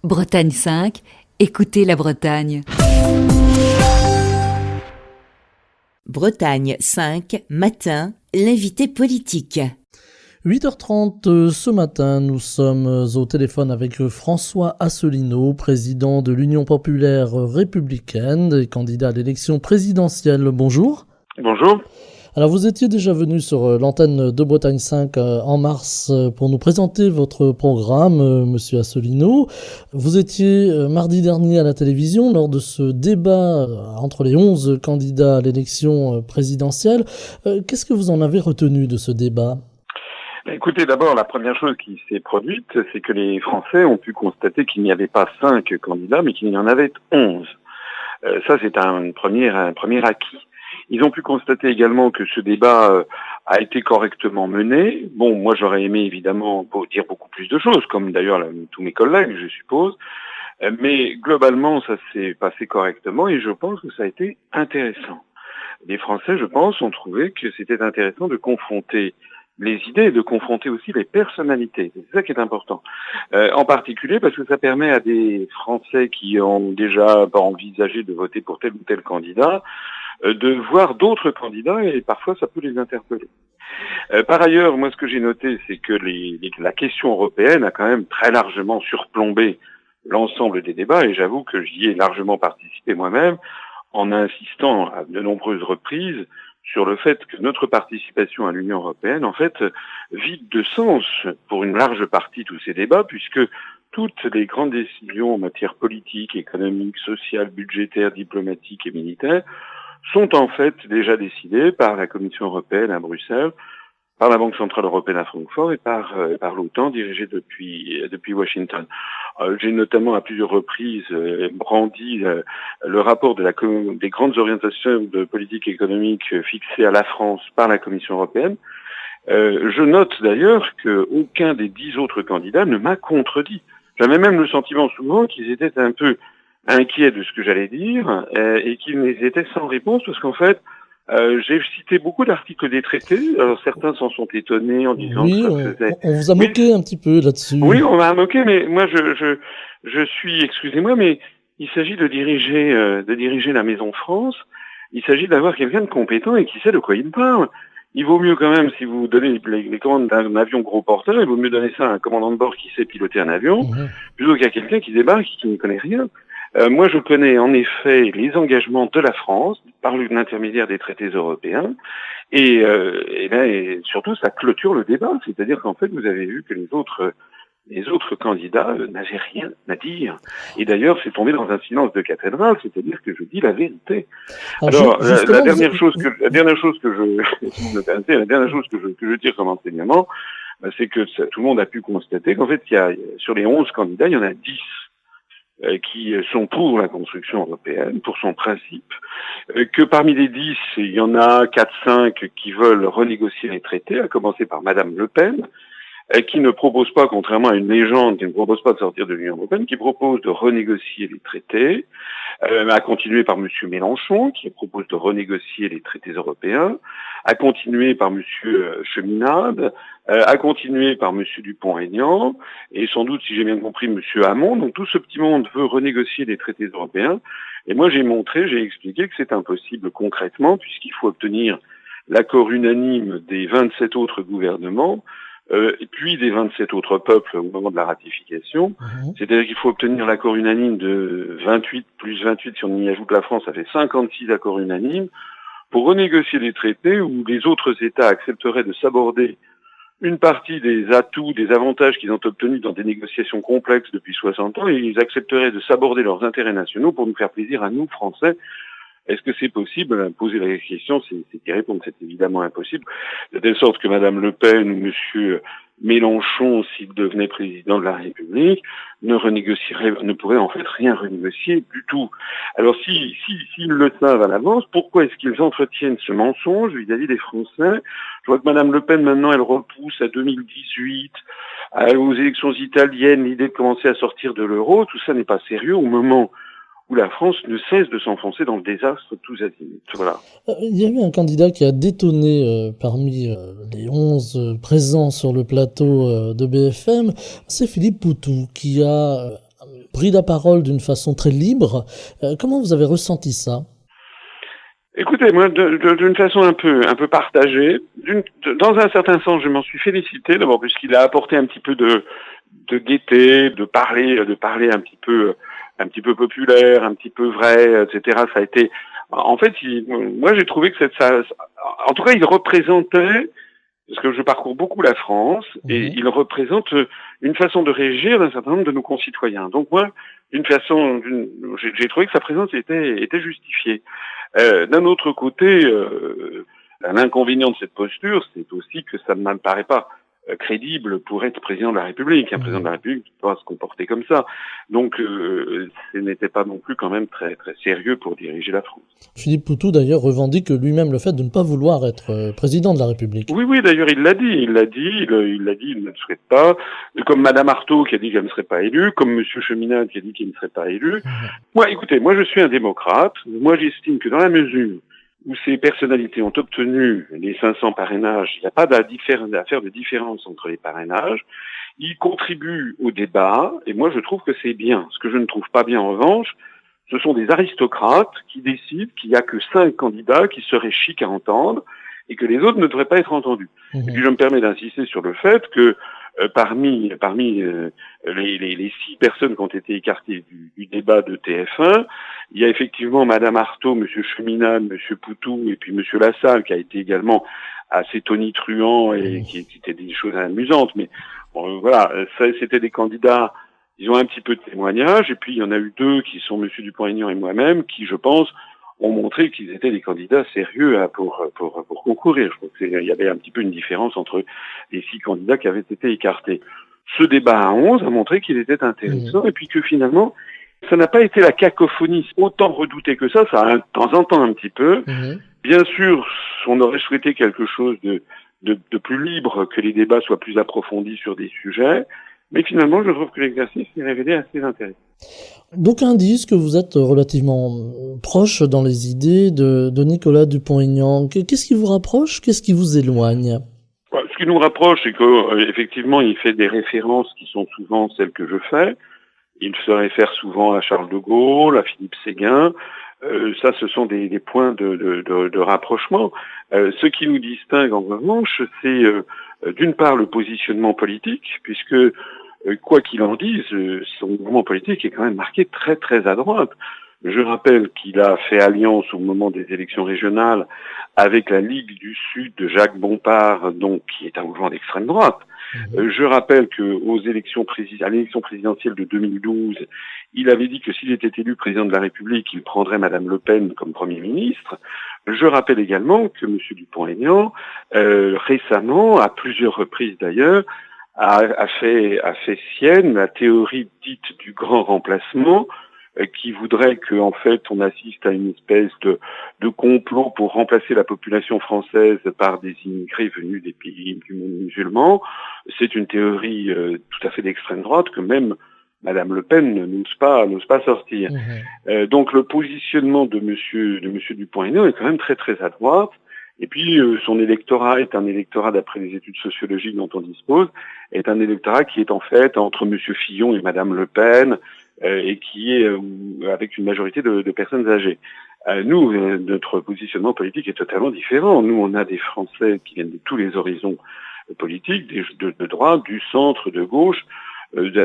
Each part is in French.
Bretagne 5, écoutez la Bretagne. Bretagne 5, matin, l'invité politique. 8h30 ce matin, nous sommes au téléphone avec François Asselineau, président de l'Union populaire républicaine et candidat à l'élection présidentielle. Bonjour. Bonjour. Alors vous étiez déjà venu sur l'antenne de Bretagne 5 en mars pour nous présenter votre programme, monsieur Asselineau. Vous étiez mardi dernier à la télévision lors de ce débat entre les 11 candidats à l'élection présidentielle. Qu'est-ce que vous en avez retenu de ce débat ? Écoutez, d'abord, la première chose qui s'est produite, c'est que les Français ont pu constater qu'il n'y avait pas 5 candidats, mais qu'il y en avait 11. Ça, c'est un premier acquis. Ils ont pu constater également que ce débat a été correctement mené. Bon, moi, j'aurais aimé évidemment dire beaucoup plus de choses, comme d'ailleurs tous mes collègues, je suppose. Mais globalement, ça s'est passé correctement et je pense que ça a été intéressant. Les Français, je pense, ont trouvé que c'était intéressant de confronter les idées et de confronter aussi les personnalités. C'est ça qui est important. En particulier parce que ça permet à des Français qui ont déjà envisagé de voter pour tel ou tel candidat de voir d'autres candidats et parfois ça peut les interpeller. Par ailleurs, moi ce que j'ai noté, c'est que la question européenne a quand même très largement surplombé l'ensemble des débats et j'avoue que j'y ai largement participé moi-même en insistant à de nombreuses reprises sur le fait que notre participation à l'Union européenne, en fait, vide de sens pour une large partie tous ces débats, puisque toutes les grandes décisions en matière politique, économique, sociale, budgétaire, diplomatique et militaire sont en fait déjà décidées par la Commission européenne à Bruxelles, par la Banque centrale européenne à Francfort et par l'OTAN dirigée depuis Washington. J'ai notamment à plusieurs reprises brandi le rapport des grandes orientations de politique économique fixées à la France par la Commission européenne. Je note d'ailleurs qu'aucun des 10 autres candidats ne m'a contredit. J'avais même le sentiment souvent qu'ils étaient un peu inquiets de ce que j'allais dire et qu'ils étaient sans réponse parce qu'en fait, j'ai cité beaucoup d'articles des traités. Alors certains s'en sont étonnés en disant que ça faisait... on vous a moqué un petit peu là-dessus. Oui, on m'a moqué, mais moi je suis, excusez-moi, mais il s'agit de diriger la Maison France. Il s'agit d'avoir quelqu'un de compétent et qui sait de quoi il parle. Il vaut mieux quand même, si vous donnez les commandes d'un avion gros porteur, il vaut mieux donner ça à un commandant de bord qui sait piloter un avion, plutôt qu'à quelqu'un qui débarque et qui ne connaît rien. Moi, je connais en effet les engagements de la France par l'intermédiaire des traités européens et surtout ça clôture le débat. C'est-à-dire qu'en fait, vous avez vu que les autres candidats n'avaient rien à dire. Et d'ailleurs, c'est tombé dans un silence de cathédrale, c'est-à-dire que je dis la vérité. Alors, la dernière chose que je tire comme enseignement, c'est que tout le monde a pu constater qu'en fait, sur les 11 candidats, il y en a 10 qui sont pour la construction européenne, pour son principe, que parmi les 10, il y en a 4-5 qui veulent renégocier les traités, à commencer par Madame Le Pen, qui ne propose pas, contrairement à une légende, qui ne propose pas de sortir de l'Union européenne, qui propose de renégocier les traités, à continuer par Monsieur Mélenchon, qui propose de renégocier les traités européens, à continuer par Monsieur Cheminade, à continuer par Monsieur Dupont-Aignan, et sans doute, si j'ai bien compris, Monsieur Hamon. Donc tout ce petit monde veut renégocier les traités européens. Et moi, j'ai expliqué que c'est impossible concrètement, puisqu'il faut obtenir l'accord unanime des 27 autres gouvernements, et puis des 27 autres peuples au moment de la ratification. C'est-à-dire qu'il faut obtenir l'accord unanime de 28 plus 28, si on y ajoute la France, ça fait 56 accords unanimes, pour renégocier les traités où les autres États accepteraient de s'aborder une partie des atouts, des avantages qu'ils ont obtenus dans des négociations complexes depuis 60 ans, et ils accepteraient de s'aborder leurs intérêts nationaux pour nous faire plaisir à nous, Français. Est-ce que c'est possible? Poser la question, c'est y répondre, c'est évidemment impossible. De telle sorte que Madame Le Pen ou Monsieur Mélenchon, s'il devenait président de la République, ne pourrait en fait rien renégocier du tout. Alors s'ils le savent à l'avance, pourquoi est-ce qu'ils entretiennent ce mensonge vis-à-vis des Français? Je vois que Madame Le Pen, maintenant, elle repousse à 2018, aux élections italiennes, l'idée de commencer à sortir de l'euro. Tout ça n'est pas sérieux au moment où la France ne cesse de s'enfoncer dans le désastre tous azimuts. Voilà. Il y a eu un candidat qui a détonné parmi les 11 présents sur le plateau de BFM, c'est Philippe Poutou, qui a pris la parole d'une façon très libre. Comment vous avez ressenti ça? Écoutez, moi, d'une façon un peu partagée, dans un certain sens, je m'en suis félicité, d'abord, puisqu'il a apporté un petit peu de gaieté, de parler un petit peu populaire, un petit peu vrai, etc. Ça a été, en fait, moi, j'ai trouvé que en tout cas, il représentait, parce que je parcours beaucoup la France, et il représente une façon de réagir d'un certain nombre de nos concitoyens. Donc moi, j'ai trouvé que sa présence était justifiée. D'un autre côté, l'inconvénient de cette posture, c'est aussi que ça ne me paraît pas crédible pour être président de la République. Un président de la République ne peut pas se comporter comme ça. Donc, ce n'était pas non plus quand même très très sérieux pour diriger la France. Philippe Poutou, d'ailleurs, revendique lui-même le fait de ne pas vouloir être président de la République. Oui, d'ailleurs, il l'a dit, il ne le souhaite pas. Comme Madame Arthaud qui a dit qu'elle ne serait pas élue, comme Monsieur Cheminade qui a dit qu'il ne serait pas élu. Moi, écoutez, je suis un démocrate. Moi, j'estime que dans la mesure où ces personnalités ont obtenu les 500 parrainages, il n'y a pas à faire de différence entre les parrainages. Ils contribuent au débat, et moi je trouve que c'est bien. Ce que je ne trouve pas bien en revanche, ce sont des aristocrates qui décident qu'il n'y a que 5 candidats qui seraient chics à entendre, et que les autres ne devraient pas être entendus. Et puis je me permets d'insister sur le fait que parmi les 6 personnes qui ont été écartées du débat de TF1, il y a effectivement Madame Arthaud, Monsieur Cheminade, Monsieur Poutou et puis Monsieur Lassalle qui a été également assez tonitruant et qui étaient des choses amusantes. Mais bon, voilà, ça c'était des candidats, ils ont un petit peu de témoignages. Et puis il y en a eu 2 qui sont Monsieur Dupont-Aignan et moi-même qui, je pense, ont montré qu'ils étaient des candidats sérieux pour concourir. Je crois qu'il y avait un petit peu une différence entre les 6 candidats qui avaient été écartés. Ce débat à 11 a montré qu'il était intéressant et puis que finalement, ça n'a pas été la cacophonie autant redoutée que ça a de temps en temps un petit peu. Bien sûr, on aurait souhaité quelque chose de plus libre, que les débats soient plus approfondis sur des sujets, mais finalement, je trouve que l'exercice s'est révélé assez intéressant. D'aucuns disent que vous êtes relativement proche dans les idées de Nicolas Dupont-Aignan. Qu'est-ce qui vous rapproche? Qu'est-ce qui vous éloigne? Ce qui nous rapproche, c'est que effectivement, il fait des références qui sont souvent celles que je fais. Il se réfère souvent à Charles de Gaulle, à Philippe Séguin. Ça, ce sont des points de rapprochement. Ce qui nous distingue en revanche, c'est d'une part le positionnement politique, puisque quoi qu'il en dise, son mouvement politique est quand même marqué très très à droite. Je rappelle qu'il a fait alliance au moment des élections régionales avec la Ligue du Sud de Jacques Bompard, donc qui est un mouvement d'extrême droite. Je rappelle que à l'élection présidentielle de 2012, il avait dit que s'il était élu président de la République, il prendrait Madame Le Pen comme Premier ministre. Je rappelle également que M. Dupont-Aignan, récemment, à plusieurs reprises d'ailleurs, a fait sienne la théorie dite du grand remplacement, qui voudrait que, en fait, on assiste à une espèce de complot pour remplacer la population française par des immigrés venus des pays du monde musulman. C'est une théorie tout à fait d'extrême droite que même Madame Le Pen n'ose pas sortir. Donc le positionnement de Monsieur Dupont-Aignan est quand même très très à droite. Et puis son électorat est un électorat, d'après les études sociologiques dont on dispose, est un électorat qui est en fait entre Monsieur Fillon et Madame Le Pen, et qui est avec une majorité de personnes âgées. Nous, notre positionnement politique est totalement différent. Nous, on a des Français qui viennent de tous les horizons politiques, de droite, du centre, de gauche.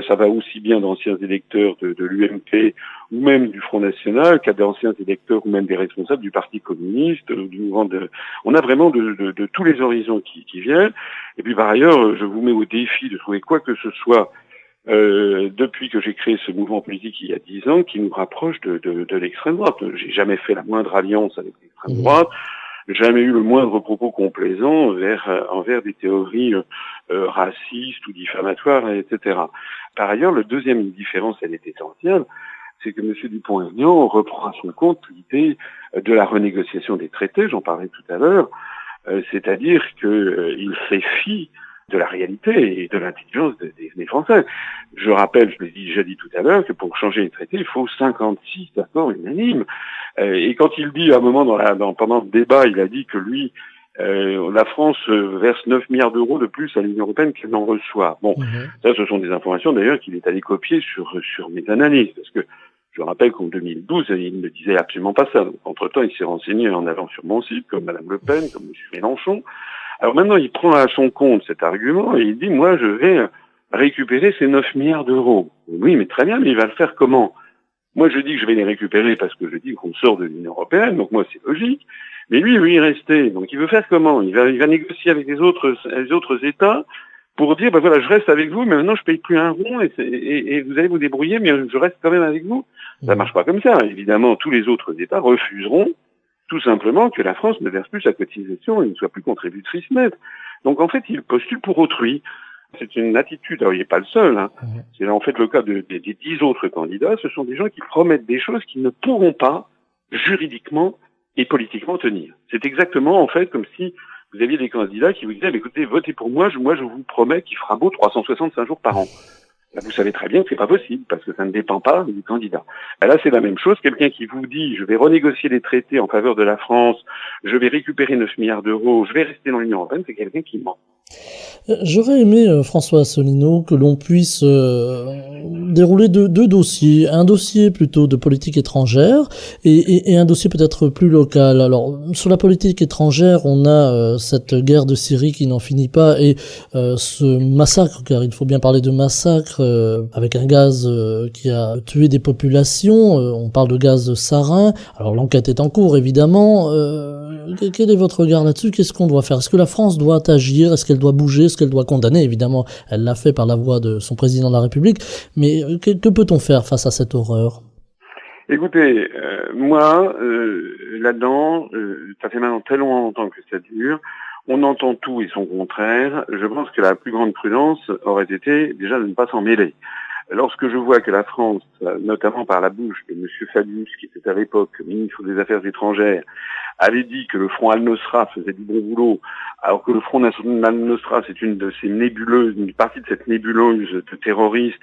Ça va aussi bien d'anciens électeurs de l'UMP ou même du Front National qu'à d'anciens électeurs ou même des responsables du Parti communiste, du mouvement on a vraiment de tous les horizons qui viennent. Et puis par ailleurs, je vous mets au défi de trouver quoi que ce soit depuis que j'ai créé ce mouvement politique il y a 10 ans qui nous rapproche de l'extrême droite. J'ai jamais fait la moindre alliance avec l'extrême droite. Jamais eu le moindre propos complaisant envers des théories racistes ou diffamatoires, etc. Par ailleurs, le deuxième différence, elle est essentielle, c'est que M. Dupont-Aignan reprend à son compte l'idée de la renégociation des traités, j'en parlais tout à l'heure, c'est-à-dire qu'il fait fi de la réalité et de l'intelligence des Français. Je rappelle, je l'ai déjà dit tout à l'heure, que pour changer les traités, il faut 56 accords unanimes. Et quand il dit, à un moment pendant le débat, il a dit que lui, La France verse 9 milliards d'euros de plus à l'Union européenne qu'elle n'en reçoit. Bon, ça, ce sont des informations d'ailleurs qu'il est allé copier sur mes analyses, parce que je rappelle qu'en 2012, il ne disait absolument pas ça. Donc, entre-temps, il s'est renseigné en allant sur mon site, comme Madame Le Pen, comme M. Mélenchon. Alors maintenant, il prend à son compte cet argument et il dit, moi, je vais récupérer ces 9 milliards d'euros. Oui, mais très bien, mais il va le faire comment? Moi, je dis que je vais les récupérer parce que je dis qu'on sort de l'Union européenne, donc moi, c'est logique. Mais lui, il veut y rester. Donc, il veut faire comment? Il va négocier avec les autres États pour dire, ben voilà, je reste avec vous, mais maintenant, je paye plus un rond et vous allez vous débrouiller, mais je reste quand même avec vous. Ça marche pas comme ça. Évidemment, tous les autres États refuseront tout simplement que la France ne verse plus sa cotisation et ne soit plus contributrice nette. Donc, en fait, il postule pour autrui. C'est une attitude, alors il n'est pas le seul, hein. C'est en fait le cas des 10 autres candidats. Ce sont des gens qui promettent des choses qu'ils ne pourront pas juridiquement et politiquement tenir. C'est exactement en fait comme si vous aviez des candidats qui vous disaient, écoutez, votez pour moi, je vous promets qu'il fera beau 365 jours par an. Là, vous savez très bien que c'est pas possible, parce que ça ne dépend pas du candidat. Là, c'est la même chose. Quelqu'un qui vous dit, je vais renégocier les traités en faveur de la France, je vais récupérer 9 milliards d'euros, je vais rester dans l'Union européenne, c'est quelqu'un qui ment. J'aurais aimé, François Asselineau, que l'on puisse dérouler deux dossiers. Un dossier plutôt de politique étrangère et un dossier peut-être plus local. Alors, sur la politique étrangère, on a cette guerre de Syrie qui n'en finit pas et ce massacre, car il faut bien parler de massacre, avec un gaz qui a tué des populations. On parle de gaz sarin. Alors, l'enquête est en cours, évidemment. Quel est votre regard là-dessus? Qu'est-ce qu'on doit faire? Est-ce que la France doit agir? Est-ce qu'elle doit bouger? Est-ce qu'elle doit condamner? Évidemment, elle l'a fait par la voix de son président de la République. Mais que peut-on faire face à cette horreur? Écoutez, moi, là-dedans, ça fait maintenant très longtemps que ça dure. On entend tout et son contraire. Je pense que la plus grande prudence aurait été déjà de ne pas s'en mêler. Lorsque je vois que la France, notamment par la bouche de M. Fabius, qui était à l'époque ministre des Affaires étrangères, avait dit que le front Al-Nosra faisait du bon boulot, alors que le front Al-Nosra, c'est une de ces nébuleuses, une partie de cette nébuleuse de terroristes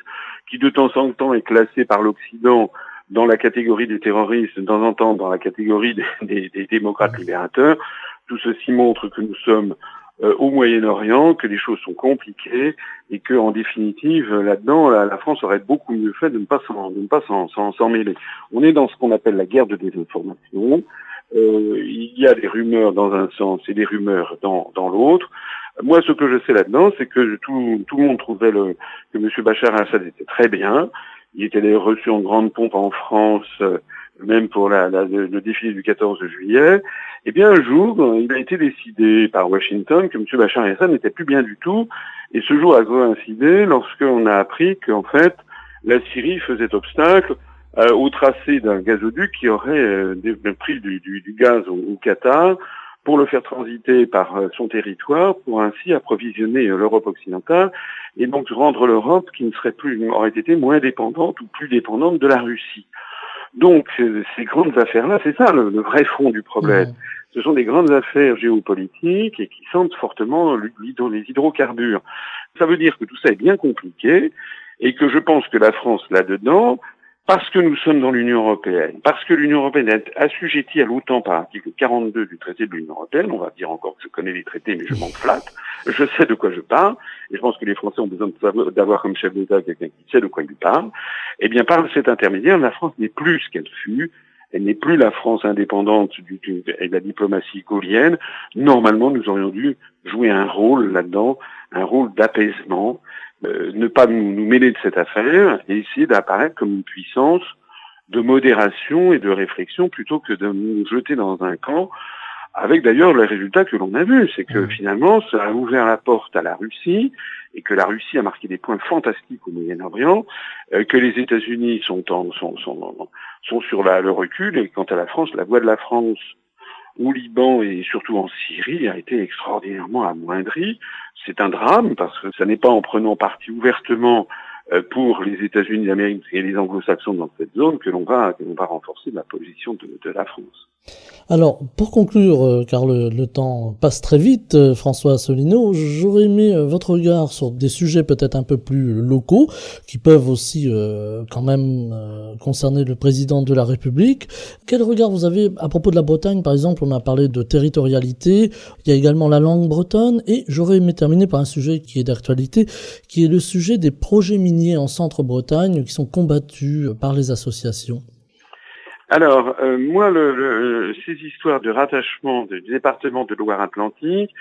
qui de temps en temps est classée par l'Occident dans la catégorie des terroristes, de temps en temps dans la catégorie des démocrates libérateurs. Tout ceci montre que nous sommes au Moyen-Orient, que les choses sont compliquées et que, en définitive, là-dedans, la France aurait beaucoup mieux fait de ne pas s'en mêler. On est dans ce qu'on appelle la guerre de désinformation. Il y a des rumeurs dans un sens et des rumeurs dans l'autre. Moi, ce que je sais là-dedans, c'est que tout le monde trouvait que M. Bachar el-Assad était très bien. Il était d'ailleurs reçu en grande pompe en France, même pour le défilé du 14 juillet. Eh bien, un jour, il a été décidé par Washington que M. Bachar el-Assad n'était plus bien du tout. Et ce jour a coïncidé lorsqu'on a appris qu'en fait, la Syrie faisait obstacle au tracé d'un gazoduc qui aurait pris du gaz au Qatar pour le faire transiter par son territoire, pour ainsi approvisionner l'Europe occidentale et donc rendre l'Europe qui aurait été moins dépendante ou plus dépendante de la Russie. Donc ces grandes affaires-là, c'est ça le vrai fond du problème. Ce sont des grandes affaires géopolitiques et qui sentent fortement les hydrocarbures. Ça veut dire que tout ça est bien compliqué et que je pense que la France là-dedans, parce que nous sommes dans l'Union européenne, parce que l'Union européenne est assujettie à l'OTAN par l'article 42 du traité de l'Union européenne, on va dire encore que je connais les traités, mais je m'en flatte, je sais de quoi je parle, et je pense que les Français ont besoin d'avoir comme chef d'État quelqu'un qui sait de quoi il parle. Eh bien, par cet intermédiaire, la France n'est plus ce qu'elle fut, elle n'est plus la France indépendante et de la diplomatie gaullienne. Normalement, nous aurions dû jouer un rôle là-dedans, un rôle d'apaisement, ne pas nous mêler de cette affaire et essayer d'apparaître comme une puissance de modération et de réflexion plutôt que de nous jeter dans un camp, avec d'ailleurs le résultat que l'on a vu, c'est que finalement ça a ouvert la porte à la Russie et que la Russie a marqué des points fantastiques au Moyen-Orient, que les États-Unis sont sur le recul et quant à la France, la voix de la France au Liban et surtout en Syrie a été extraordinairement amoindrie. C'est un drame parce que ça n'est pas en prenant parti ouvertement pour les États-Unis d'Amérique et les Anglo-Saxons dans cette zone que l'on va renforcer la position de la France. Alors, pour conclure, car le temps passe très vite, François Asselineau, j'aurais aimé votre regard sur des sujets peut-être un peu plus locaux, qui peuvent aussi quand même concerné le président de la République. Quel regard vous avez à propos de la Bretagne? Par exemple, on a parlé de territorialité, il y a également la langue bretonne, et j'aurais aimé terminer par un sujet qui est d'actualité, qui est le sujet des projets miniers en Centre-Bretagne qui sont combattus par les associations. Alors, moi, ces histoires de rattachement du département de Loire-Atlantique,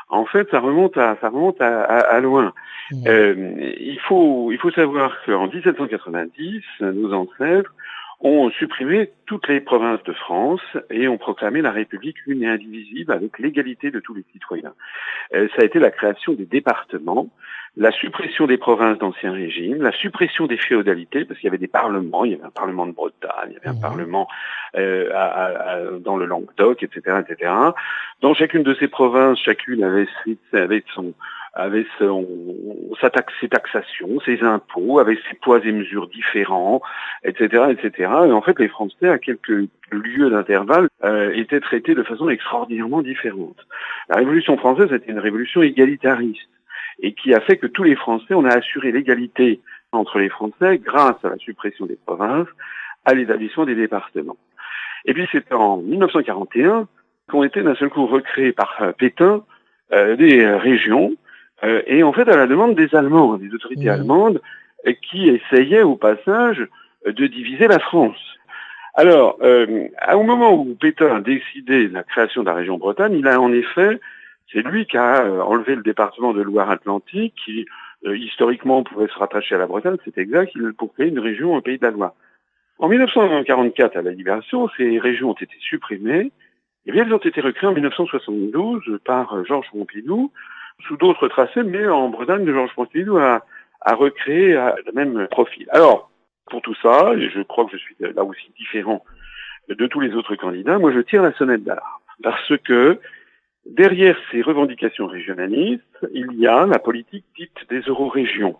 en fait, ça remonte à loin. Il faut savoir qu'en 1790, nos ancêtres ont supprimé toutes les provinces de France et ont proclamé la République une et indivisible avec l'égalité de tous les citoyens. Ça a été la création des départements, la suppression des provinces d'Ancien Régime, la suppression des féodalités, parce qu'il y avait des parlements, il y avait un parlement de Bretagne, il y avait un parlement dans le Languedoc, etc., etc. Dans chacune de ces provinces, chacune avait ses taxations, ses impôts, avec ses poids et mesures différents, etc., etc. Et en fait, les Français, à quelques lieues d'intervalle, étaient traités de façon extraordinairement différente. La Révolution française était une révolution égalitariste et qui a fait que tous les Français, on a assuré l'égalité entre les Français grâce à la suppression des provinces, à l'établissement des départements. Et puis c'est en 1941 qu'ont été d'un seul coup recréées par Pétain des régions, et en fait à la demande des Allemands, des autorités allemandes, qui essayaient au passage de diviser la France. Alors, au moment où Pétain a décidé de la création de la région Bretagne, il a en effet, c'est lui qui a enlevé le département de Loire-Atlantique, qui historiquement pouvait se rattacher à la Bretagne, c'est exact, pour créer une région au Pays de la Loire. En 1944, à la Libération, ces régions ont été supprimées, et bien elles ont été recréées en 1972 par Georges Pompidou, sous d'autres tracés, mais en Bretagne, Georges Pompidou a recréé le même profil. Alors, pour tout ça, et je crois que je suis là aussi différent de tous les autres candidats, moi je tire la sonnette d'alarme. Parce que derrière ces revendications régionalistes, il y a la politique dite des eurorégions.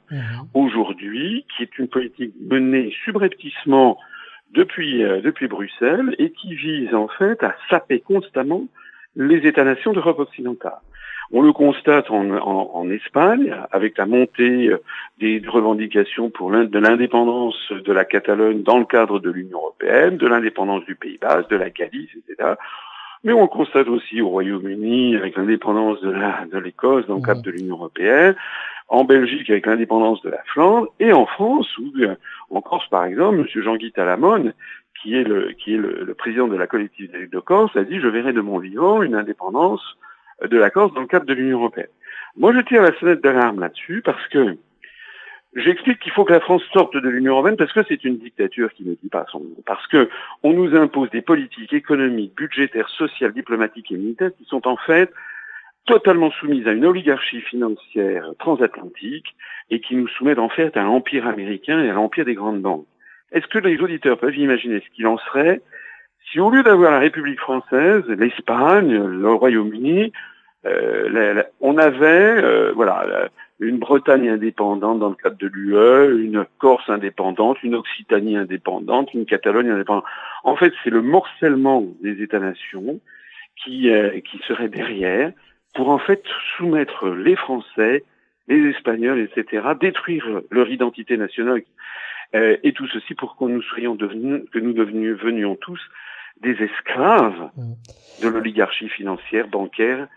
Aujourd'hui, qui est une politique menée subrepticement depuis Bruxelles et qui vise en fait à saper constamment les États-nations d'Europe occidentale. On le constate en Espagne, avec la montée des revendications de l'indépendance de la Catalogne dans le cadre de l'Union européenne, de l'indépendance du Pays Basque, de la Galice, etc. Mais on le constate aussi au Royaume-Uni, avec l'indépendance de l'Écosse dans le cadre de l'Union européenne, en Belgique avec l'indépendance de la Flandre, et en France, où en Corse par exemple, M. Jean-Guy Talamone, qui est le président de la collectivité de Corse, a dit « Je verrai de mon vivant une indépendance de la Corse dans le cadre de l'Union européenne ». Moi, je tire la sonnette d'alarme là-dessus parce que j'explique qu'il faut que la France sorte de l'Union européenne parce que c'est une dictature qui ne dit pas son nom. Parce que on nous impose des politiques économiques, budgétaires, sociales, diplomatiques et militaires qui sont en fait totalement soumises à une oligarchie financière transatlantique et qui nous soumettent en fait à l'empire américain et à l'empire des grandes banques. Est-ce que les auditeurs peuvent imaginer ce qu'il en serait si au lieu d'avoir la République française, l'Espagne, le Royaume-Uni, on avait une Bretagne indépendante dans le cadre de l'UE, une Corse indépendante, une Occitanie indépendante, une Catalogne indépendante. En fait, c'est le morcellement des États-nations qui serait derrière pour en fait soumettre les Français, les Espagnols, etc., détruire leur identité nationale. Et tout ceci pour que nous devenions tous des esclaves de l'oligarchie financière, bancaire,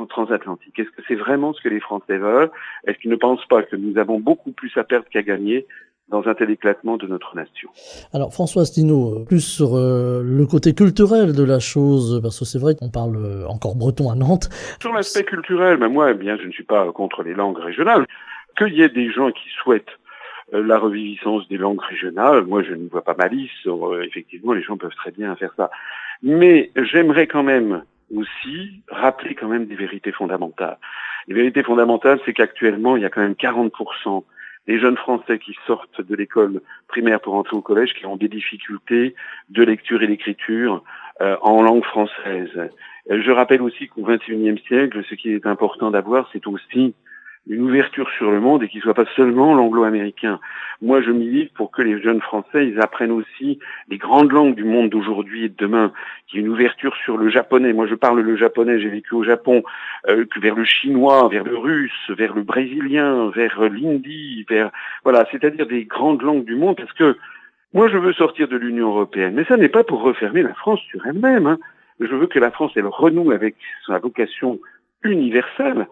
transatlantique. Est-ce que c'est vraiment ce que les Français veulent? Est-ce qu'ils ne pensent pas que nous avons beaucoup plus à perdre qu'à gagner dans un tel éclatement de notre nation? Alors François Asselineau, plus sur le côté culturel de la chose, parce que c'est vrai qu'on parle encore breton à Nantes. Sur l'aspect culturel, moi, je ne suis pas contre les langues régionales. Qu'il y ait des gens qui souhaitent la reviviscence des langues régionales, moi je ne vois pas malice, effectivement les gens peuvent très bien faire ça. Mais j'aimerais quand même aussi rappeler quand même des vérités fondamentales. Les vérités fondamentales, c'est qu'actuellement il y a quand même 40% des jeunes Français qui sortent de l'école primaire pour entrer au collège qui ont des difficultés de lecture et d'écriture en langue française. Je rappelle aussi qu'au XXIe siècle, ce qui est important d'avoir, c'est aussi une ouverture sur le monde et qu'il ne soit pas seulement l'anglo-américain. Moi, je milite pour que les jeunes Français, ils apprennent aussi les grandes langues du monde d'aujourd'hui et de demain, qu'il y ait une ouverture sur le japonais. Moi, je parle le japonais, j'ai vécu au Japon, vers le chinois, vers le russe, vers le brésilien, vers l'hindi, c'est-à-dire des grandes langues du monde, parce que Moi, je veux sortir de l'Union européenne, mais ça n'est pas pour refermer la France sur elle-même, hein. Je veux que la France, elle renoue avec sa vocation universelle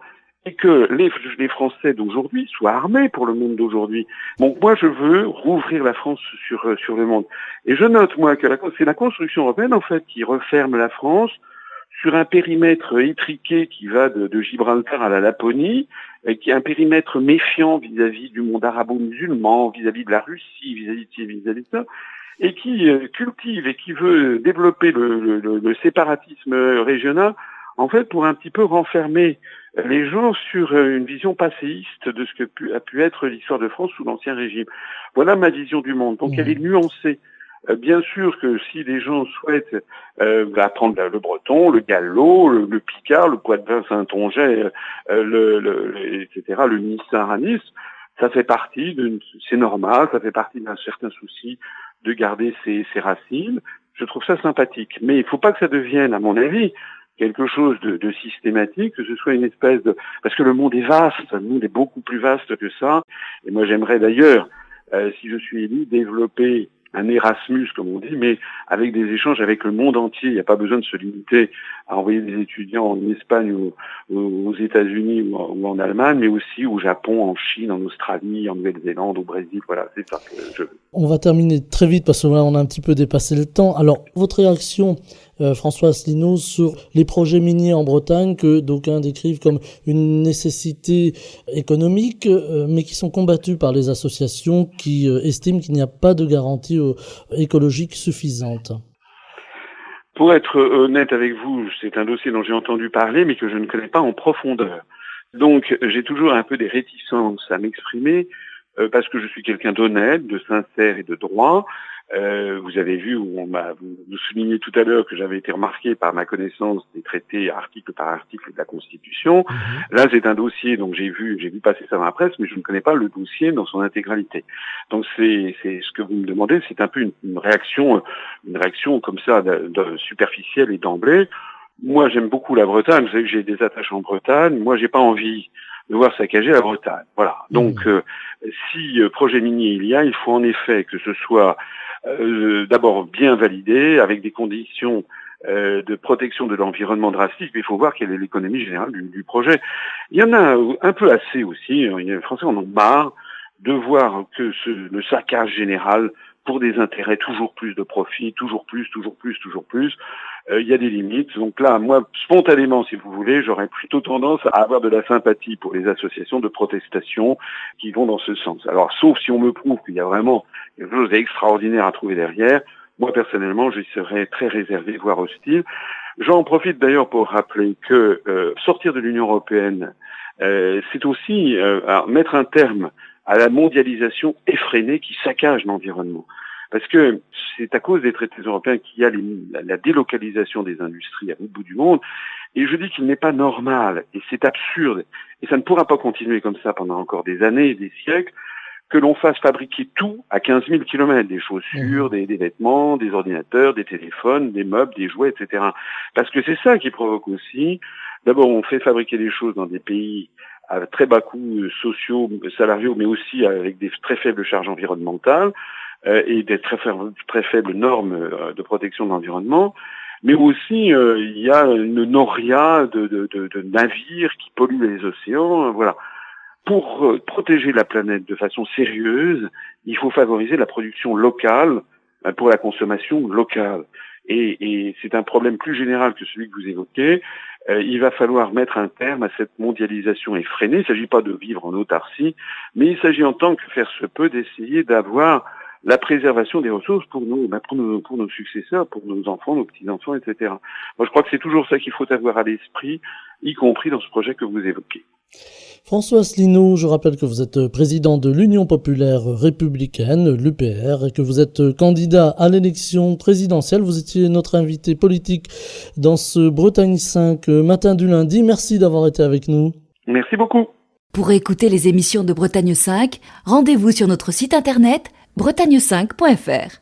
et que les Français d'aujourd'hui soient armés pour le monde d'aujourd'hui. Donc moi, je veux rouvrir la France sur le monde. Et je note, moi, que c'est la construction européenne, en fait, qui referme la France sur un périmètre étriqué qui va de Gibraltar à la Laponie, et qui est un périmètre méfiant vis-à-vis du monde arabo-musulman, vis-à-vis de la Russie, vis-à-vis de ça, et qui cultive et qui veut développer le séparatisme régional, en fait, pour un petit peu renfermer les gens sur une vision passéiste de ce que a pu être l'histoire de France sous l'Ancien Régime. Voilà ma vision du monde. Donc elle est nuancée. Bien sûr que si les gens souhaitent apprendre le breton, le gallo, le picard, le poitevin saintongeais, etc., le niçard-anis, ça fait partie c'est normal, ça fait partie d'un certain souci de garder ses racines. Je trouve ça sympathique. Mais il ne faut pas que ça devienne, à mon avis, quelque chose de systématique, que ce soit une espèce de... Parce que le monde est vaste, le monde est beaucoup plus vaste que ça. Et moi, j'aimerais d'ailleurs, si je suis élu, développer un Erasmus, comme on dit, mais avec des échanges avec le monde entier. Il n'y a pas besoin de se limiter à envoyer des étudiants en Espagne ou aux États-Unis ou en Allemagne, mais aussi au Japon, en Chine, en Australie, en Nouvelle-Zélande, au Brésil. Voilà, c'est ça que je veux. On va terminer très vite parce que là, on a un petit peu dépassé le temps. Alors, votre réaction, François Asselineau, sur les projets miniers en Bretagne que d'aucuns décrivent comme une nécessité économique, mais qui sont combattus par les associations qui estiment qu'il n'y a pas de garantie écologique suffisante. Pour être honnête avec vous, c'est un dossier dont j'ai entendu parler, mais que je ne connais pas en profondeur. Donc, j'ai toujours un peu des réticences à m'exprimer, parce que je suis quelqu'un d'honnête, de sincère et de droit. Vous avez vu, vous soulignez tout à l'heure que j'avais été remarqué par ma connaissance des traités article par article de la Constitution. Là, c'est un dossier, donc j'ai vu passer ça dans la presse, mais je ne connais pas le dossier dans son intégralité. Donc c'est ce que vous me demandez, c'est un peu une réaction comme ça, de superficielle et d'emblée. Moi, j'aime beaucoup la Bretagne. Vous savez que j'ai des attaches en Bretagne. Moi, j'ai pas envie de voir saccager la Bretagne. Voilà. Donc, si projet minier il faut en effet que ce soit d'abord bien validé, avec des conditions de protection de l'environnement drastiques, mais il faut voir quelle est l'économie générale du projet. Il y en a un peu assez aussi. Les Français en ont marre de voir que le saccage général pour des intérêts, toujours plus de profit, toujours plus. Il y a des limites. Donc là, moi, spontanément, si vous voulez, j'aurais plutôt tendance à avoir de la sympathie pour les associations de protestation qui vont dans ce sens. Alors, sauf si on me prouve qu'il y a vraiment quelque chose d'extraordinaire à trouver derrière, moi, personnellement, je serais très réservé, voire hostile. J'en profite d'ailleurs pour rappeler que sortir de l'Union européenne, c'est aussi mettre un terme à la mondialisation effrénée qui saccage l'environnement. Parce que c'est à cause des traités européens qu'il y a la délocalisation des industries à l'autre bout du monde. Et je dis qu'il n'est pas normal, et c'est absurde, et ça ne pourra pas continuer comme ça pendant encore des années et des siècles, que l'on fasse fabriquer tout à 15 000 kilomètres, des chaussures, des vêtements, des ordinateurs, des téléphones, des meubles, des jouets, etc. Parce que c'est ça qui provoque aussi. D'abord, on fait fabriquer des choses dans des pays à très bas coûts sociaux, salariaux, mais aussi avec des très faibles charges environnementales et des très faibles normes de protection de l'environnement. Mais aussi, il y a une noria de navires qui polluent les océans. Voilà. Pour protéger la planète de façon sérieuse, il faut favoriser la production locale pour la consommation locale. Et c'est un problème plus général que celui que vous évoquez. Il va falloir mettre un terme à cette mondialisation effrénée. Il ne s'agit pas de vivre en autarcie, mais il s'agit en tant que faire se peut d'essayer d'avoir la préservation des ressources pour nos successeurs, pour nos enfants, nos petits-enfants, etc. Moi, je crois que c'est toujours ça qu'il faut avoir à l'esprit, y compris dans ce projet que vous évoquez. François Asselineau, je rappelle que vous êtes président de l'Union populaire républicaine, l'UPR, et que vous êtes candidat à l'élection présidentielle. Vous étiez notre invité politique dans ce Bretagne 5 matin du lundi. Merci d'avoir été avec nous. Merci beaucoup. Pour écouter les émissions de Bretagne 5, rendez-vous sur notre site internet bretagne5.fr.